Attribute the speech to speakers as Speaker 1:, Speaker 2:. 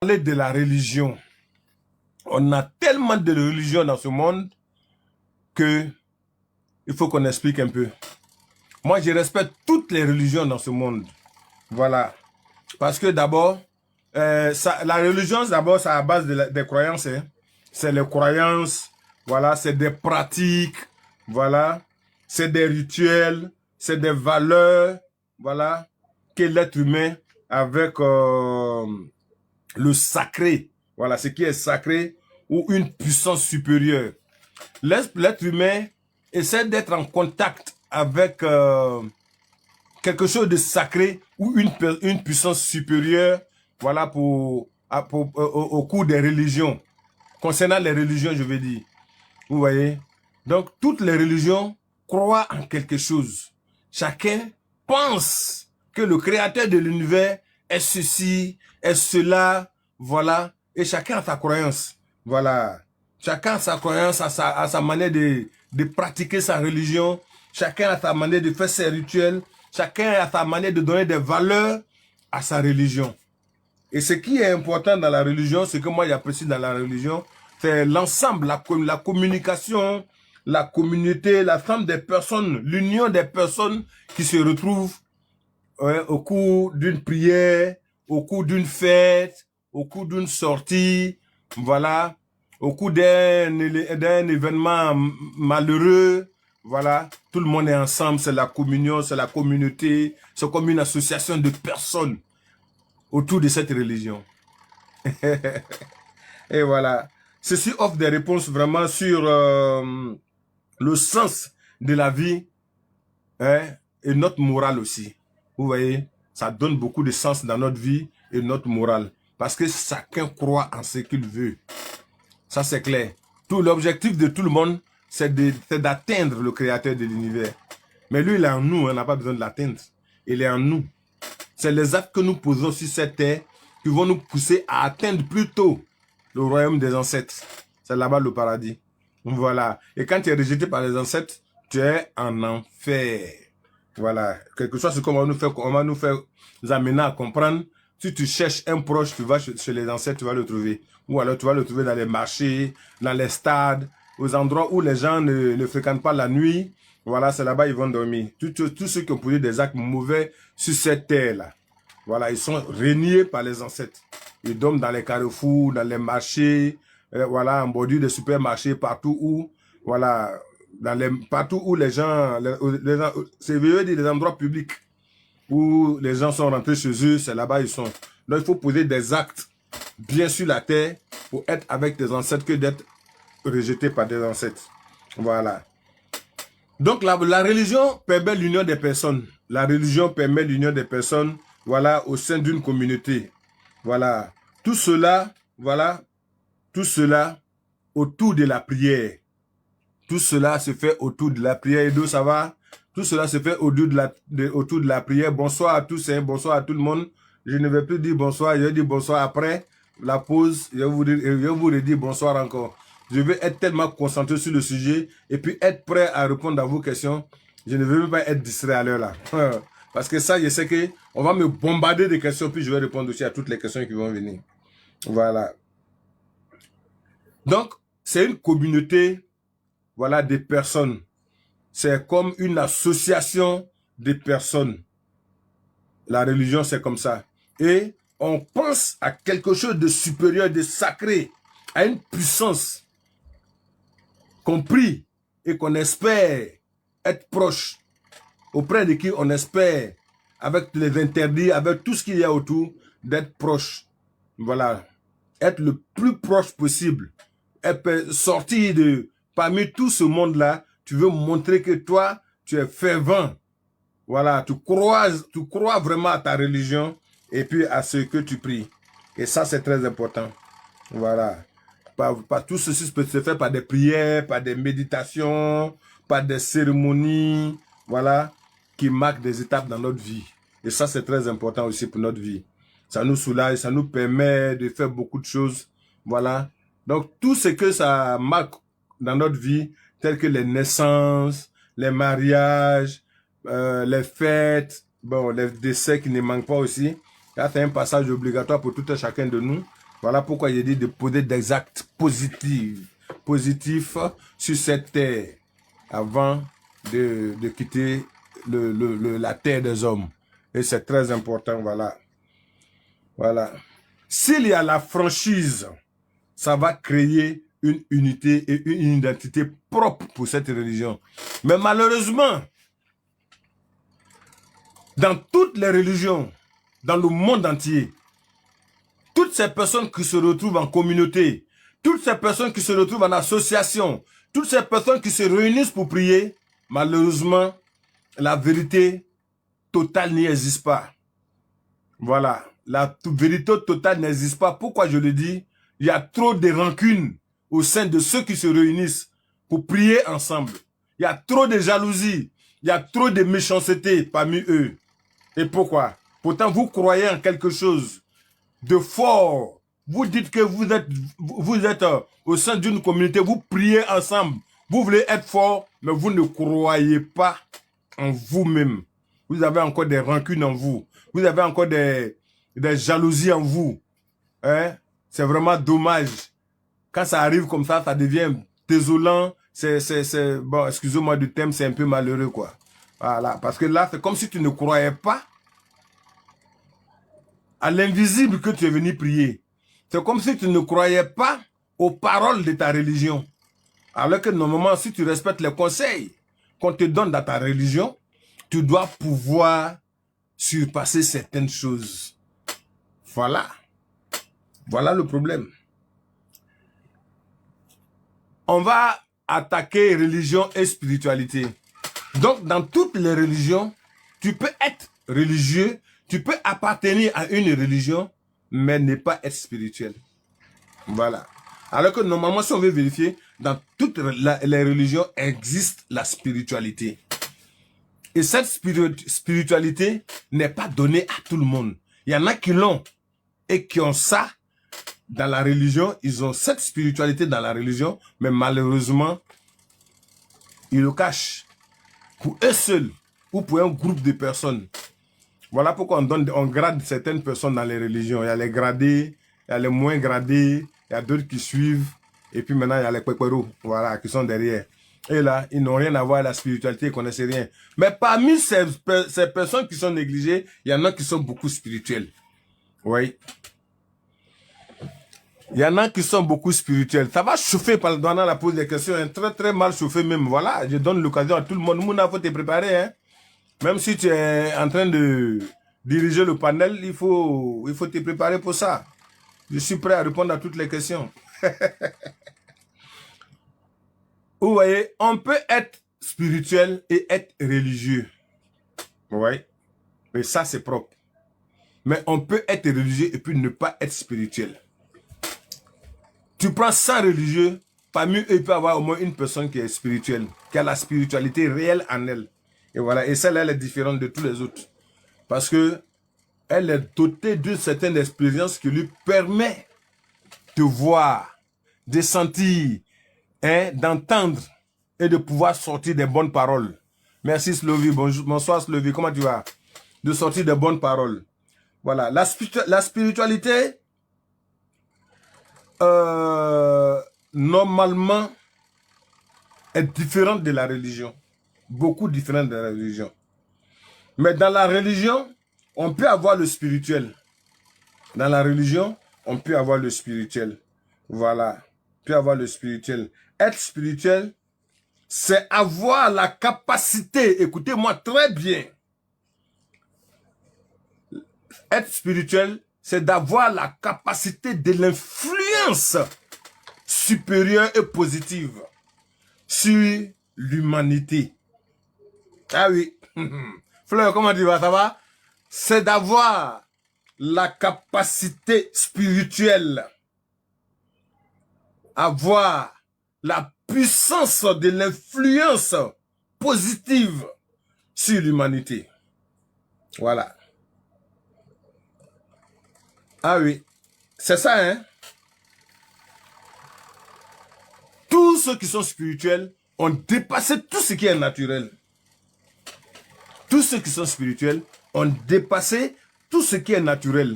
Speaker 1: Parler de la religion. On a tellement de religions dans ce monde que il faut qu'on explique un peu. Moi, je respecte toutes les religions dans ce monde. Voilà. Parce que d'abord, la religion, d'abord, c'est à la base des croyances. Hein. C'est les croyances, voilà, c'est des pratiques, voilà, c'est des rituels, c'est des valeurs, voilà, que l'être humain avec le sacré, voilà, ce qui est sacré ou une puissance supérieure. L'être humain essaie d'être en contact avec quelque chose de sacré ou une puissance supérieure, voilà, au cours des religions. Concernant les religions, je veux dire. Vous voyez? Donc, toutes les religions croient en quelque chose. Chacun pense que le créateur de l'univers est ceci, est cela, voilà. Et chacun a sa croyance. Voilà. Chacun a sa croyance, a sa manière de pratiquer sa religion. Chacun a sa manière de faire ses rituels. Chacun a sa manière de donner des valeurs à sa religion. Et ce qui est important dans la religion, ce que moi j'apprécie dans la religion, c'est l'ensemble, la communication, la communauté, l'ensemble des personnes, l'union des personnes qui se retrouvent au cours d'une prière, au cours d'une fête, au cours d'une sortie, voilà, au cours d'un événement malheureux, voilà, tout le monde est ensemble, c'est la communion, c'est la communauté, c'est comme une association de personnes autour de cette religion. Et voilà. Ceci offre des réponses vraiment sur le sens de la vie, hein, et notre morale aussi. Vous voyez, ça donne beaucoup de sens dans notre vie et notre morale. Parce que chacun croit en ce qu'il veut. Ça, c'est clair. Tout l'objectif de tout le monde, c'est d'atteindre le créateur de l'univers. Mais lui, il est en nous, on n'a pas besoin de l'atteindre. Il est en nous. C'est les actes que nous posons sur cette terre qui vont nous pousser à atteindre plus tôt le royaume des ancêtres. C'est là-bas le paradis. Voilà. Et quand tu es rejeté par les ancêtres, tu es en enfer. Voilà. Quelque chose, c'est comment on va nous faire nous amener à comprendre. Si tu cherches un proche, tu vas chez les ancêtres, tu vas le trouver. Ou alors tu vas le trouver dans les marchés, dans les stades, aux endroits où les gens ne fréquentent pas la nuit. Voilà, c'est là-bas ils vont dormir. Tous ceux qui ont posé des actes mauvais sur cette terre-là. Voilà, ils sont régnés par les ancêtres. Ils dorment dans les carrefours, dans les marchés, voilà, en bordure des supermarchés, partout où, voilà, partout où les gens, c'est des endroits publics où les gens sont rentrés chez eux, c'est là-bas ils sont. Donc il faut poser des actes bien sur la terre pour être avec des ancêtres que d'être rejeté par des ancêtres. Voilà. Donc la religion permet l'union des personnes. La religion permet l'union des personnes, voilà, au sein d'une communauté. Voilà. Tout cela, voilà, tout cela autour de la prière. Tout cela se fait autour de la prière. Et d'où ça va? Tout cela se fait autour de la prière. Bonsoir à tous, hein, bonsoir à tout le monde. Je ne vais plus dire bonsoir, je vais dire bonsoir après la pause. Je vais vous redire bonsoir encore. Je vais être tellement concentré sur le sujet et puis être prêt à répondre à vos questions. Je ne veux même pas être distrait à l'heure là. Parce que ça, je sais qu'on va me bombarder de questions, puis je vais répondre aussi à toutes les questions qui vont venir. Voilà. Donc, c'est une communauté, voilà, des personnes. C'est comme une association de personnes. La religion, c'est comme ça. Et on pense à quelque chose de supérieur, de sacré, à une puissance qu'on prie et qu'on espère être proche, auprès de qui on espère, avec les interdits, avec tout ce qu'il y a autour, d'être proche. Voilà. Être le plus proche possible. Sortir parmi tout ce monde-là, tu veux montrer que toi, tu es fervent. Voilà, tu crois vraiment à ta religion et puis à ce que tu pries. Et ça, c'est très important. Voilà. Tout ceci peut se faire par des prières, par des méditations, par des cérémonies, voilà, qui marquent des étapes dans notre vie. Et ça, c'est très important aussi pour notre vie. Ça nous soulage, ça nous permet de faire beaucoup de choses. Voilà. Donc, tout ce que ça marque dans notre vie, telles que les naissances, les mariages, les fêtes, bon, les décès qui ne manquent pas aussi. Là, c'est un passage obligatoire pour tout et chacun de nous. Voilà pourquoi j'ai dit de poser des actes positifs sur cette terre avant de quitter la terre des hommes. Et c'est très important, voilà. Voilà. S'il y a la franchise, ça va créer une unité et une identité propre pour cette religion. Mais malheureusement, dans toutes les religions, dans le monde entier, toutes ces personnes qui se retrouvent en communauté, toutes ces personnes qui se retrouvent en association, toutes ces personnes qui se réunissent pour prier, malheureusement, la vérité totale n'y existe pas. Voilà, la vérité totale n'existe pas. Pourquoi je le dis? Il y a trop de rancune au sein de ceux qui se réunissent pour prier ensemble. Il y a trop de jalousie, il y a trop de méchanceté parmi eux. Et pourquoi? Pourtant, vous croyez en quelque chose de fort. Vous dites que vous êtes au sein d'une communauté, vous priez ensemble. Vous voulez être fort, mais vous ne croyez pas en vous-même. Vous avez encore des rancunes en vous. Vous avez encore des jalousies en vous. Hein? C'est vraiment dommage. Quand ça arrive comme ça devient désolant. Bon, excusez-moi du thème, c'est un peu malheureux, quoi. Voilà, parce que là, c'est comme si tu ne croyais pas à l'invisible que tu es venu prier. C'est comme si tu ne croyais pas aux paroles de ta religion. Alors que normalement, si tu respectes les conseils qu'on te donne dans ta religion, tu dois pouvoir surpasser certaines choses. Voilà. Voilà le problème. On va attaquer religion et spiritualité. Donc, dans toutes les religions, tu peux être religieux, tu peux appartenir à une religion, mais ne pas être spirituel. Voilà. Alors que normalement, si on veut vérifier, dans toutes les religions existe la spiritualité. Et cette spiritualité n'est pas donnée à tout le monde. Il y en a qui l'ont et qui ont ça dans la religion. Ils ont cette spiritualité dans la religion, mais malheureusement, ils le cachent. Pour eux seuls ou pour un groupe de personnes. Voilà pourquoi on grade certaines personnes dans les religions. Il y a les gradés, il y a les moins gradés, il y a d'autres qui suivent. Et puis maintenant, il y a les kwekweros, voilà, qui sont derrière. Et là, ils n'ont rien à voir avec la spiritualité, ils ne connaissent rien. Mais parmi ces personnes qui sont négligées, il y en a qui sont beaucoup spirituels. Oui. Il y en a qui sont beaucoup spirituels. Ça va chauffer pendant la pose des questions, hein, très très mal chauffé même. Voilà, je donne l'occasion à tout le monde. Mouna, faut te préparer. Hein. Même si tu es en train de diriger le panel, il faut te préparer pour ça. Je suis prêt à répondre à toutes les questions. Vous voyez, on peut être spirituel et être religieux. Oui, mais ça c'est propre. Mais on peut être religieux et puis ne pas être spirituel. Tu prends 100 religieux, parmi eux, il peut y avoir au moins une personne qui est spirituelle, qui a la spiritualité réelle en elle. Et voilà, et celle-là, elle est différente de tous les autres. Parce que elle est dotée d'une certaine expérience qui lui permet de voir, de sentir, hein, d'entendre et de pouvoir sortir des bonnes paroles. Merci Slovie, bonsoir Slovie, comment tu vas? De sortir des bonnes paroles. Voilà, la spiritualité, normalement, est différente de la religion. Beaucoup différente de la religion. Mais dans la religion, on peut avoir le spirituel. Dans la religion, on peut avoir le spirituel. Voilà. On peut avoir le spirituel. Être spirituel, c'est avoir la capacité, écoutez-moi très bien. Être spirituel, c'est d'avoir la capacité de l'influence supérieure et positive sur l'humanité. Ah oui. Fleur, comment tu vas? Ça va? C'est d'avoir la capacité spirituelle, avoir la puissance de l'influence positive sur l'humanité. Voilà. Ah oui, c'est ça, hein? Tous ceux qui sont spirituels ont dépassé tout ce qui est naturel. Tous ceux qui sont spirituels ont dépassé tout ce qui est naturel.